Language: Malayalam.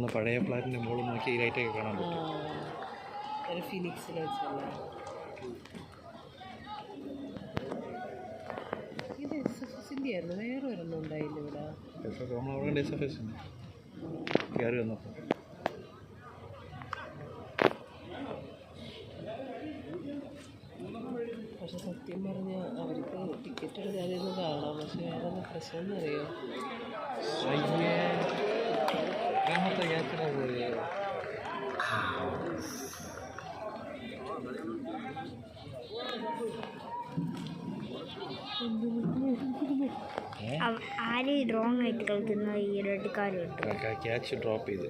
നമ്മൾ പഴയ ഫ്ലാറ്റിൻ്റെ മുകളിൽ നോക്കി ഈ ലൈറ്റൊക്കെ കാണാൻ പറ്റും. ഒരു ഫിനിക്സിൽ വെച്ചല്ലേ. ഇത് SFSൻ്റെ ആയിരുന്നു, വേറെ ഒരെണ്ണം ഉണ്ടായില്ല ഇവിടെ. നമ്മളവിടെ SFS കയറി വന്നപ്പോൾ പക്ഷെ സത്യം പറഞ്ഞാൽ അവർക്ക് ടിക്കറ്റ് എടുക്കാതെയൊന്നും കാണാം. പക്ഷെ വേറെ പ്രശ്നം എന്നറിയോ, ആര് റോങ് ആയിട്ട് കളിക്കുന്ന ഈ റെഡ് കാർഡ് ക്യാച്ച് ഡ്രോപ്പ് ചെയ്ത്